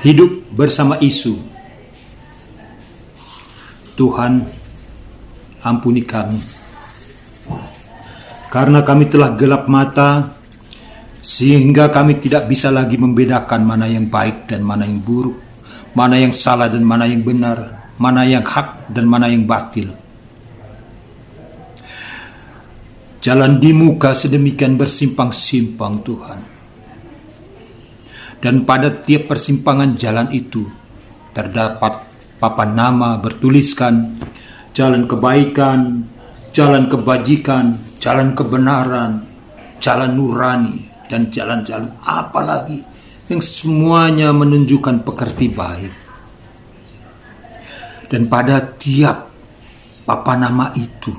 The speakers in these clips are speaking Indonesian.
Hidup bersama isu. Tuhan, ampuni kami, karena kami telah gelap mata, sehingga kami tidak bisa lagi membedakan mana yang baik dan mana yang buruk, mana yang salah dan mana yang benar, mana yang hak dan mana yang batil. Jalan di muka sedemikian bersimpang-simpang, Tuhan. Dan pada tiap persimpangan jalan itu terdapat papan nama bertuliskan jalan kebaikan, jalan kebajikan, jalan kebenaran, jalan nurani, dan jalan-jalan apa lagi yang semuanya menunjukkan pekerti baik. Dan pada tiap papan nama itu,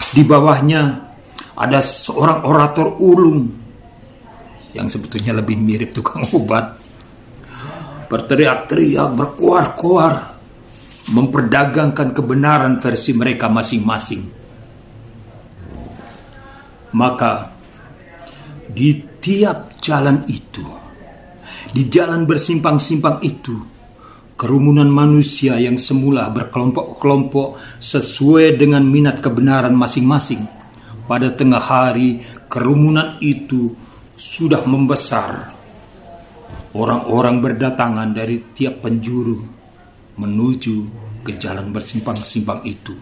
di bawahnya ada seorang orator ulung yang sebetulnya lebih mirip tukang obat, berteriak-teriak, berkoar-koar, memperdagangkan kebenaran versi mereka masing-masing. Maka di tiap jalan itu, di jalan bersimpang-simpang itu, kerumunan manusia yang semula berkelompok-kelompok sesuai dengan minat kebenaran masing-masing, pada tengah hari kerumunan itu sudah membesar. Orang-orang berdatangan dari tiap penjuru menuju ke jalan bersimpang-simpang itu.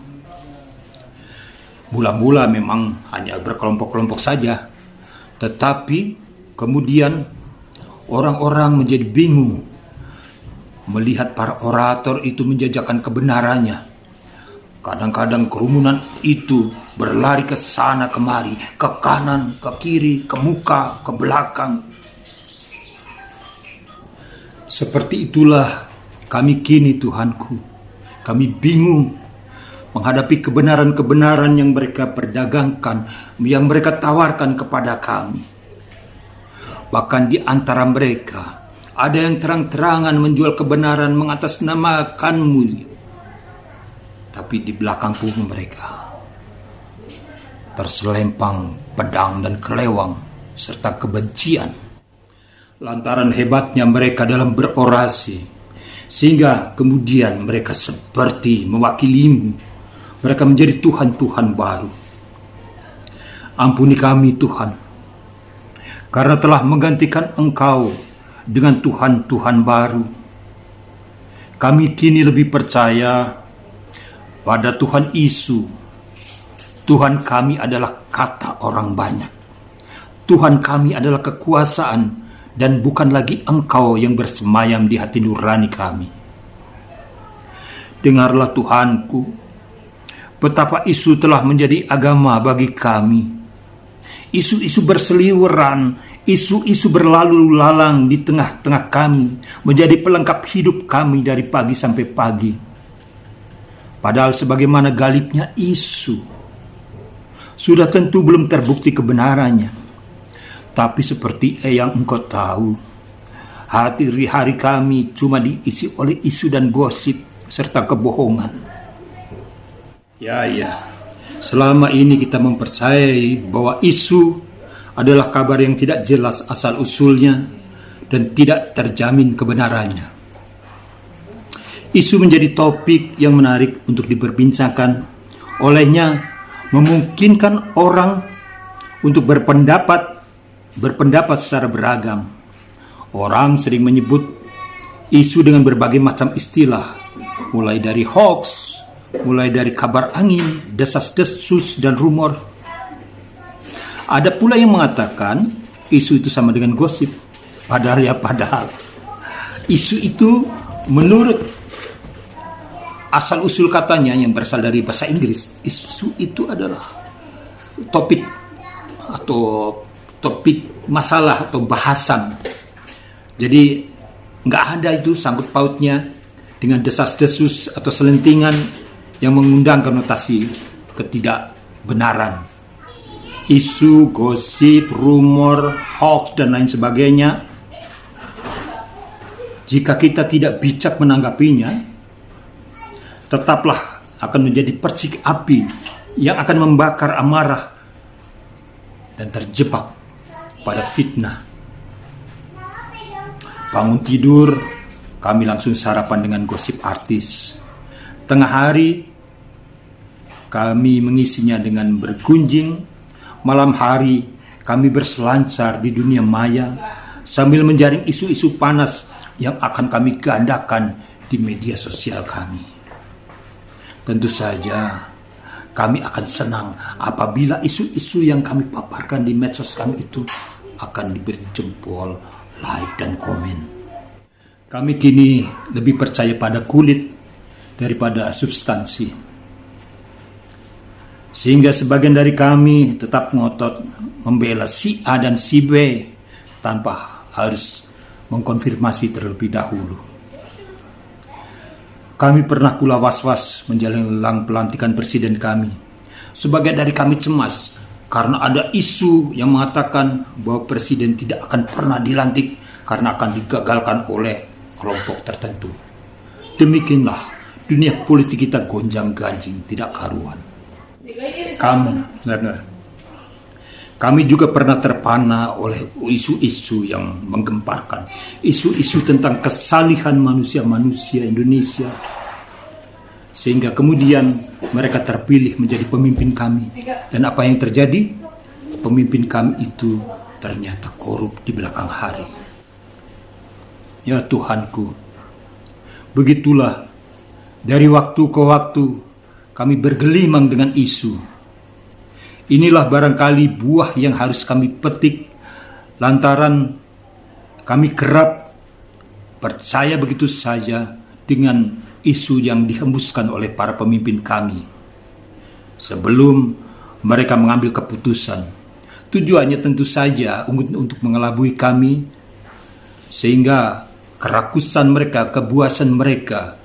Mula-mula memang hanya berkelompok-kelompok saja, tetapi kemudian orang-orang menjadi bingung melihat para orator itu menjajakan kebenarannya. Kadang-kadang kerumunan itu berlari ke sana kemari, ke kanan, ke kiri, ke muka, ke belakang. Seperti itulah kami kini, Tuhanku. Kami bingung menghadapi kebenaran-kebenaran yang mereka perdagangkan, yang mereka tawarkan kepada kami. Bahkan di antara mereka ada yang terang-terangan menjual kebenaran mengatasnamakan-Mu. Tapi di belakang punggung mereka terselempang pedang dan kelewang serta kebencian. Lantaran hebatnya mereka dalam berorasi, sehingga kemudian mereka seperti mewakili-Mu. Mereka menjadi Tuhan-Tuhan baru. Ampuni kami, Tuhan, karena telah menggantikan Engkau dengan Tuhan-Tuhan baru. Kami kini lebih percaya pada Tuhan Isu. Tuhan kami adalah kata orang banyak. Tuhan kami adalah kekuasaan dan bukan lagi Engkau yang bersemayam di hati nurani kami. Dengarlah Tuhanku, betapa isu telah menjadi agama bagi kami. Isu-isu berseliweran, isu-isu berlalu lalang di tengah-tengah kami, menjadi pelengkap hidup kami dari pagi sampai pagi. Padahal sebagaimana galibnya isu, sudah tentu belum terbukti kebenarannya. Tapi seperti yang Engkau tahu, hari kami cuma diisi oleh isu dan gosip serta kebohongan. Ya, selama ini kita mempercayai bahwa isu adalah kabar yang tidak jelas asal-usulnya dan tidak terjamin kebenarannya. Isu menjadi topik yang menarik untuk diperbincangkan. Olehnya memungkinkan orang untuk berpendapat secara beragam. Orang sering menyebut isu dengan berbagai macam istilah, mulai dari hoax, mulai dari kabar angin, desas-desus, dan rumor. Ada pula yang mengatakan isu itu sama dengan gosip. Padahal isu itu menurut asal-usul katanya yang berasal dari bahasa Inggris, isu itu adalah topik masalah atau bahasan. Jadi nggak ada itu sangkut pautnya dengan desas-desus atau selentingan yang mengundang konotasi ketidakbenaran. Isu, gosip, rumor, hoax, dan lain sebagainya, jika kita tidak bijak menanggapinya, tetaplah akan menjadi percik api yang akan membakar amarah dan terjebak pada fitnah. Bangun tidur kami langsung sarapan dengan gosip artis. Tengah hari, kami mengisinya dengan bergunjing. Malam hari, kami berselancar di dunia maya sambil menjaring isu-isu panas yang akan kami gandakan di media sosial kami. Tentu saja, kami akan senang apabila isu-isu yang kami paparkan di medsos kami itu akan diberi jempol, like, dan komen. Kami kini lebih percaya pada kulit daripada substansi. Sehingga sebagian dari kami tetap ngotot membela si A dan si B tanpa harus mengkonfirmasi terlebih dahulu. Kami pernah pula was-was menjelang pelantikan presiden kami. Sebagian dari kami cemas karena ada isu yang mengatakan bahwa presiden tidak akan pernah dilantik karena akan digagalkan oleh kelompok tertentu. Demikianlah dunia politik kita gonjang-ganjing tidak karuan. Kami juga pernah terpana oleh isu-isu yang menggemparkan, isu-isu tentang kesalihan manusia-manusia Indonesia, sehingga kemudian mereka terpilih menjadi pemimpin kami. Dan apa yang terjadi? Pemimpin kami itu ternyata korup di belakang hari. Ya Tuhanku, begitulah dari waktu ke waktu kami bergelimang dengan isu. Inilah barangkali buah yang harus kami petik lantaran kami kerap percaya begitu saja dengan isu yang dihembuskan oleh para pemimpin kami sebelum mereka mengambil keputusan. Tujuannya tentu saja untuk mengelabui kami sehingga kerakusan mereka, kebuasan mereka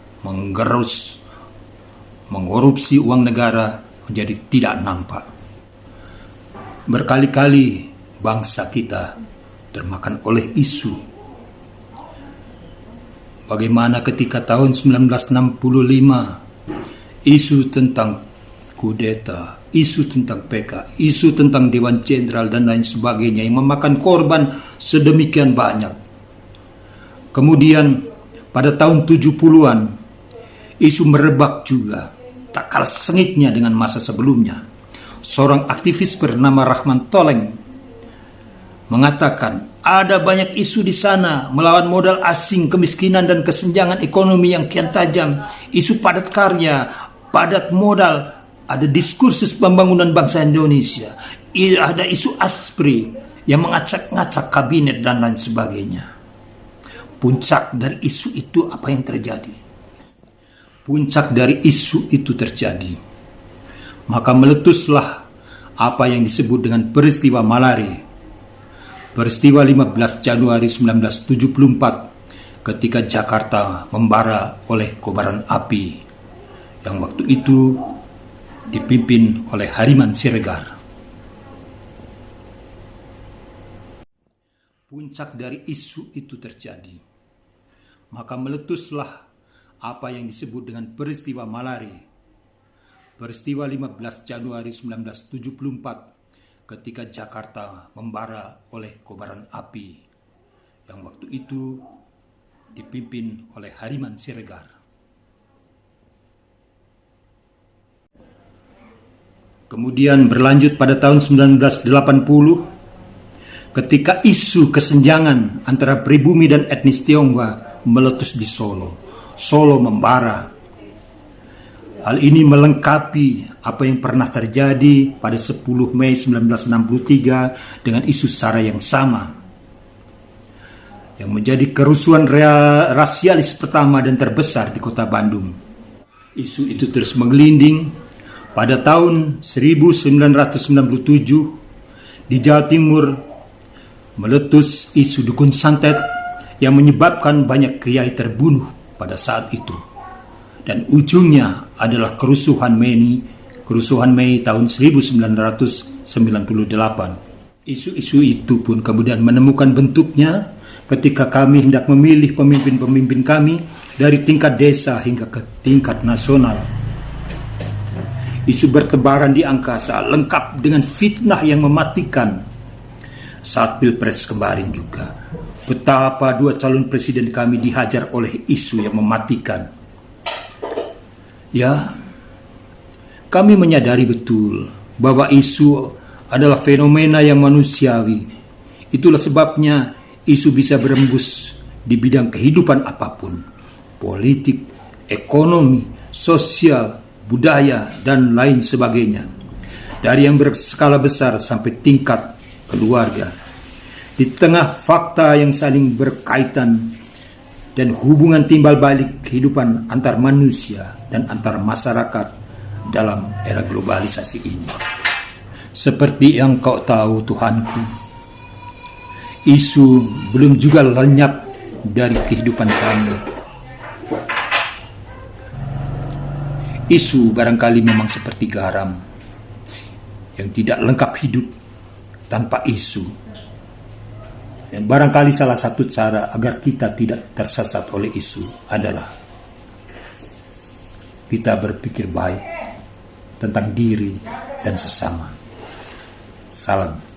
mengkorupsi uang negara menjadi tidak nampak. Berkali-kali bangsa kita termakan oleh isu. Bagaimana ketika tahun 1965 isu tentang kudeta, isu tentang PK, isu tentang Dewan Jenderal dan lain sebagainya yang memakan korban sedemikian banyak. Kemudian pada tahun 70-an isu merebak juga, tak kalah sengitnya dengan masa sebelumnya. Seorang aktivis bernama Rahman Toleng mengatakan ada banyak isu di sana melawan modal asing, kemiskinan dan kesenjangan ekonomi yang kian tajam, isu padat karya, padat modal, ada diskursus pembangunan bangsa Indonesia, ada isu ASPRI yang mengacak-ngacak kabinet dan lain sebagainya. Puncak dari isu itu apa yang terjadi? Puncak dari isu itu terjadi, maka meletuslah apa yang disebut dengan peristiwa Malari. Peristiwa 15 Januari 1974 ketika Jakarta membara oleh kobaran api yang waktu itu dipimpin oleh Hardiman Siregar. Puncak dari isu itu terjadi, maka meletuslah apa yang disebut dengan peristiwa Malari. Peristiwa 15 Januari 1974 ketika Jakarta membara oleh kobaran api yang waktu itu dipimpin oleh Hardiman Siregar. Kemudian berlanjut pada tahun 1980 ketika isu kesenjangan antara pribumi dan etnis Tionghoa meletus di Solo. Solo membara. Hal ini melengkapi apa yang pernah terjadi pada 10 Mei 1963 dengan isu SARA yang sama, yang menjadi kerusuhan rasialis pertama dan terbesar di kota Bandung. Isu itu terus menggelinding. Pada tahun 1997 di Jawa Timur meletus isu dukun santet yang menyebabkan banyak kiai terbunuh pada saat itu. Dan ujungnya adalah kerusuhan Mei tahun 1998. Isu-isu itu pun kemudian menemukan bentuknya ketika kami hendak memilih pemimpin-pemimpin kami dari tingkat desa hingga ke tingkat nasional. Isu bertebaran di angkasa lengkap dengan fitnah yang mematikan. Saat Pilpres kemarin juga, betapa dua calon presiden kami dihajar oleh isu yang mematikan. Ya, kami menyadari betul bahwa isu adalah fenomena yang manusiawi. Itulah sebabnya isu bisa berembus di bidang kehidupan apapun, politik, ekonomi, sosial, budaya, dan lain sebagainya. Dari yang berskala besar sampai tingkat keluarga. Di tengah fakta yang saling berkaitan dan hubungan timbal balik kehidupan antar manusia dan antar masyarakat dalam era globalisasi ini. Seperti yang kau tahu, Tuhanku, isu belum juga lenyap dari kehidupan kami. Isu barangkali memang seperti garam yang tidak lengkap hidup tanpa isu. Dan barangkali salah satu cara agar kita tidak tersesat oleh isu adalah kita berpikir baik tentang diri dan sesama. Salam.